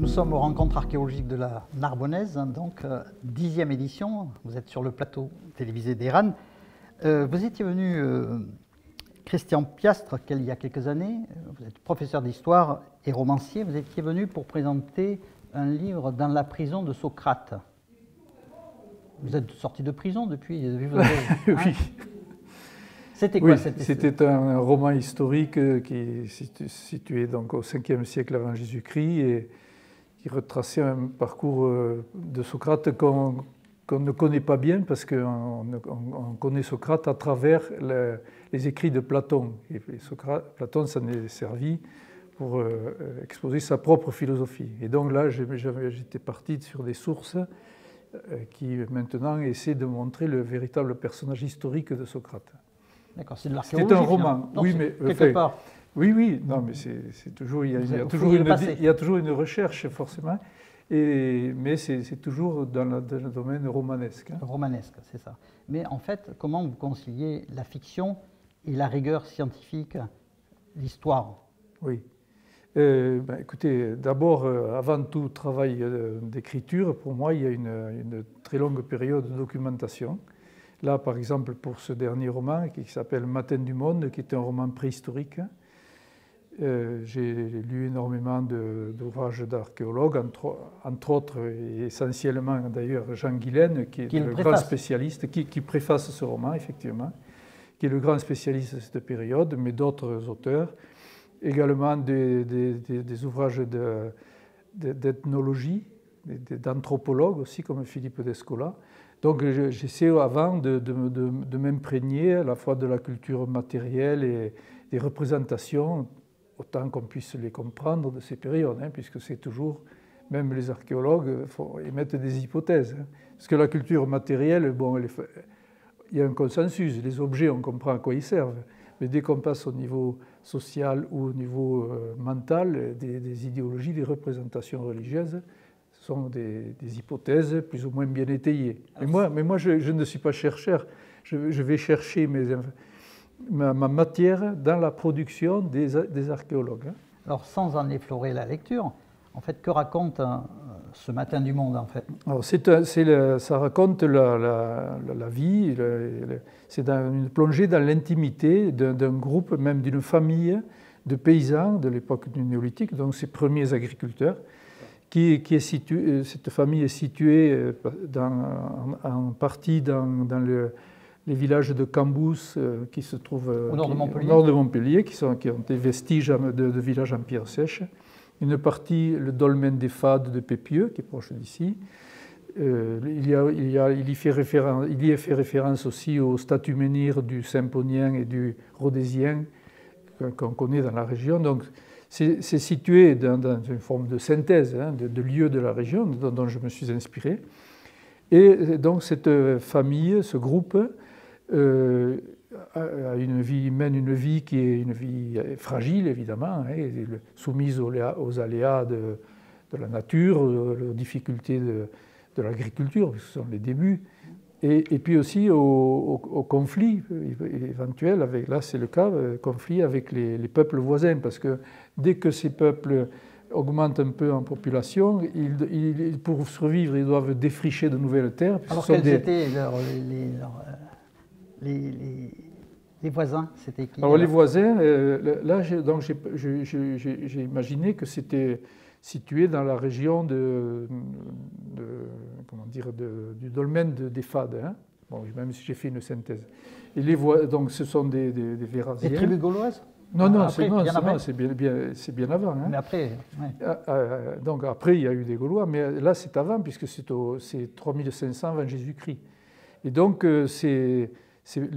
Nous sommes aux rencontres archéologiques de la Narbonnaise, donc 10e édition. Vous êtes sur le plateau télévisé d'Eran. Vous étiez venu, Christian Piastre, il y a quelques années, vous êtes professeur d'histoire et romancier, vous étiez venu pour présenter un livre dans la prison de Socrate. Vous êtes sorti de prison depuis vous avez, Oui. C'était quoi? Oui, c'était un roman historique qui est situé donc au 5e siècle avant Jésus-Christ et qui retraçait un parcours de Socrate qu'on ne connaît pas bien parce qu'on connaît Socrate à travers les écrits de Platon. Et Platon s'en est servi pour exposer sa propre philosophie. Et donc là, j'étais parti sur des sources qui maintenant essaient de montrer le véritable personnage historique de Socrate. D'accord, c'est de l'archéologie. C'est un roman, non, oui, mais quelque part. Oui, non, mais c'est toujours, il y a toujours une recherche forcément, mais c'est toujours dans le domaine romanesque. Hein. Romanesque, c'est ça. Mais en fait, comment vous conciliez la fiction et la rigueur scientifique, l'histoire? Oui. Écoutez, d'abord, avant tout travail d'écriture, pour moi, il y a une très longue période de documentation. Là, par exemple, pour ce dernier roman qui s'appelle Matin du Monde, qui est un roman préhistorique, j'ai lu énormément d'ouvrages d'archéologues, entre autres et essentiellement d'ailleurs Jean Guilaine, qui est le grand spécialiste, qui préface ce roman, effectivement, qui est le grand spécialiste de cette période, mais d'autres auteurs, également des ouvrages d'ethnologie, d'anthropologues aussi, comme Philippe Descola. Donc j'essaie avant de m'imprégner à la fois de la culture matérielle et des représentations, autant qu'on puisse les comprendre de ces périodes, hein, puisque c'est toujours, même les archéologues émettent des hypothèses. Hein, parce que la culture matérielle, bon, il y a un consensus, les objets, on comprend à quoi ils servent, mais dès qu'on passe au niveau social ou au niveau mental, des idéologies, des représentations religieuses, sont des hypothèses plus ou moins bien étayées. Mais moi je ne suis pas chercheur, je vais chercher ma matière dans la production des archéologues. Hein. Alors sans en effleurer la lecture, en fait, que raconte ce Matin du Monde en fait? Alors, ça raconte la vie, c'est une plongée dans l'intimité d'un groupe, même d'une famille de paysans de l'époque du néolithique, donc ces premiers agriculteurs. Cette famille est située en partie dans les villages de Cambous qui se trouvent au nord de Montpellier, qui ont des vestiges de villages en pierre sèche. Une partie, le dolmen des Fades de Pépieux, qui est proche d'ici. Il y fait référence aussi aux statues menhirs du Symponien et du Rhodésien qu'on connaît dans la région. Donc, c'est situé dans une forme de synthèse hein, de lieux de la région dont je me suis inspiré. Et donc cette famille, ce groupe, mène une vie qui est une vie fragile, évidemment, hein, soumise aux aléas de la nature, aux difficultés de l'agriculture, ce sont les débuts, et puis aussi au conflit éventuel, là c'est le cas, conflit avec les peuples voisins, parce que dès que ces peuples augmentent un peu en population, pour survivre, ils doivent défricher de nouvelles terres. Alors quels étaient les voisins? C'était qui? Alors les voisins, là j'ai imaginé que c'était situé dans la région du dolmen des Fades. Hein. Bon, même si j'ai fait une synthèse. Et donc ce sont des Véraziens. Des tribus gauloises? Non, c'est bien avant. Hein. Mais après, ouais. Donc après, il y a eu des Gaulois, mais là c'est avant, puisque c'est 3500 avant Jésus-Christ. Et donc les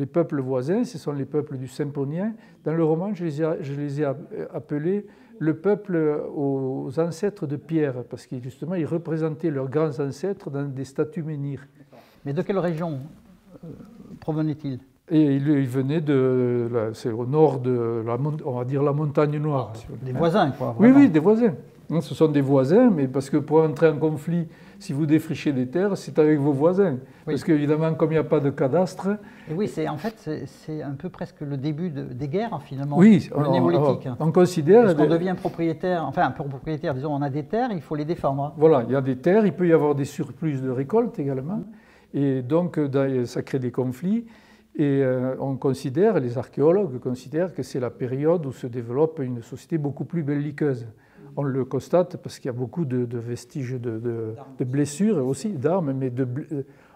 peuples voisins, ce sont les peuples du Symponien. Dans le roman, je les ai appelés le peuple aux ancêtres de pierre, parce que justement, ils représentaient leurs grands ancêtres dans des statues menhirs. Mais de quelle région provenaient-ils? Et ils venaient c'est au nord de on va dire la montagne noire. Des voisins, quoi. Vraiment. Oui, des voisins. Ce sont des voisins, mais parce que pour entrer en conflit, si vous défrichez des terres, c'est avec vos voisins. Oui. Parce qu'évidemment, comme il n'y a pas de cadastre... Et oui, en fait, c'est un peu presque le début des guerres, finalement. Oui, le néolithique. On considère... Parce qu'on devient propriétaire, enfin, propriétaire, disons, on a des terres, il faut les défendre. Voilà, il y a des terres, il peut y avoir des surplus de récoltes également. Et donc, ça crée des conflits. Et on considère, les archéologues considèrent que c'est la période où se développe une société beaucoup plus belliqueuse. On le constate parce qu'il y a beaucoup de vestiges de blessures, aussi d'armes, mais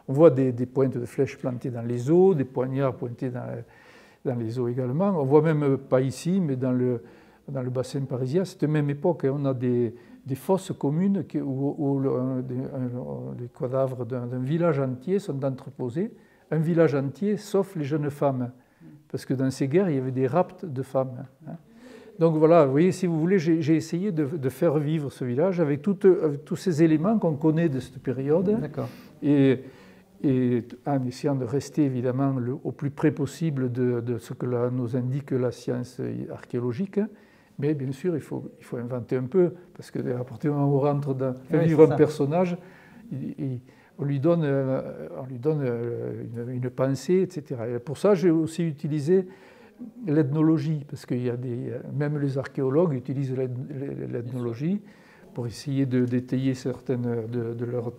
on voit des pointes de flèches plantées dans les os, des poignards pointés dans les os également. On voit même, pas ici, mais dans le bassin parisien, à cette même époque, on a des fosses communes où les cadavres d'un village entier sont entreposés. Un village entier, sauf les jeunes femmes, parce que dans ces guerres, il y avait des rapts de femmes. Donc voilà, vous voyez, si vous voulez, j'ai essayé de faire vivre ce village avec tous ces éléments qu'on connaît de cette période, et en essayant de rester évidemment au plus près possible de ce que nous indique la science archéologique. Mais bien sûr, il faut inventer un peu, parce que à partir du moment où on rentre dans vivre un personnage, on lui donne une pensée, etc. Et pour ça, j'ai aussi utilisé l'ethnologie, parce qu'il y a même les archéologues utilisent l'ethnologie pour essayer de détailler certaines de leurs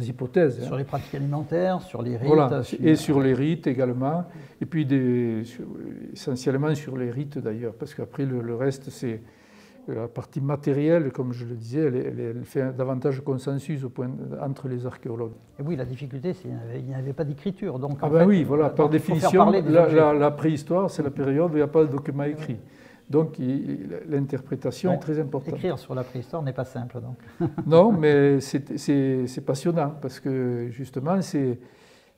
hypothèses. Sur les pratiques alimentaires, sur les rites. Voilà, et sur les rites également, et puis essentiellement sur les rites d'ailleurs, parce qu'après le reste, c'est la partie matérielle, comme je le disais, elle fait davantage consensus entre les archéologues. Et oui, la difficulté, c'est qu'il n'y avait pas d'écriture. Donc, oui, voilà, par définition, la préhistoire, c'est la période où il n'y a pas de document écrit. Donc l'interprétation est très importante. Écrire sur la préhistoire n'est pas simple, donc. Non, mais c'est passionnant, parce que justement,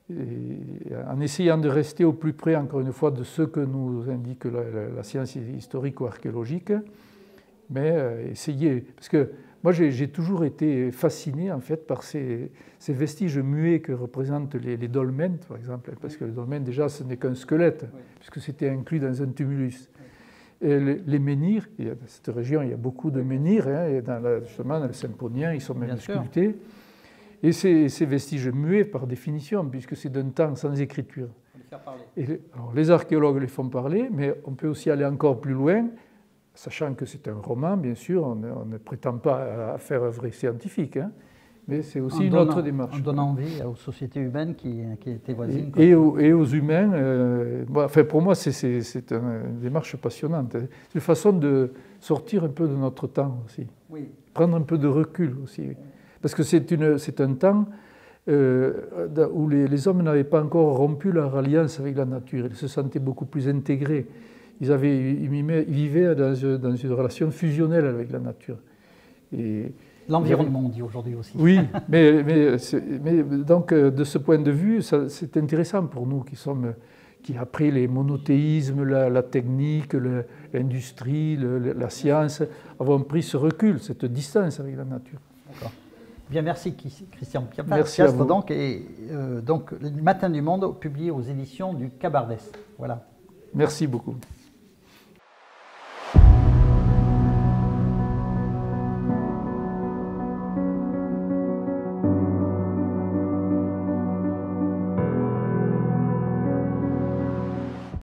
en essayant de rester au plus près, encore une fois, de ce que nous indique la science historico-archéologique, mais essayer, parce que moi j'ai toujours été fasciné en fait par ces vestiges muets que représentent les dolmens, par exemple, parce que le dolmen déjà ce n'est qu'un squelette, puisque c'était inclus dans un tumulus. Et les menhirs, dans cette région il y a beaucoup de menhirs, et justement dans le Symponien ils sont même sculptés, et ces vestiges muets par définition, puisque c'est d'un temps sans écriture. Alors, les archéologues les font parler, mais on peut aussi aller encore plus loin, sachant que c'est un roman, bien sûr, on ne prétend pas à faire œuvre scientifique, mais c'est aussi une autre démarche. On donne envie aux sociétés humaines qui étaient voisines. Et aux humains, pour moi, c'est une démarche passionnante. C'est une façon de sortir un peu de notre temps aussi, prendre un peu de recul aussi. Parce que c'est un temps où les hommes n'avaient pas encore rompu leur alliance avec la nature, ils se sentaient beaucoup plus intégrés. Ils vivaient dans une relation fusionnelle avec la nature. L'environnement, on dit aujourd'hui aussi. Oui, mais donc de ce point de vue, c'est intéressant pour nous qui après les monothéismes, la technique, l'industrie, la science, avons pris ce recul, cette distance avec la nature. D'accord. Bien, merci Christian Piastre. Merci à vous. Donc, donc, Le Matin du Monde, publié aux éditions du Cabardès. Voilà. Merci beaucoup.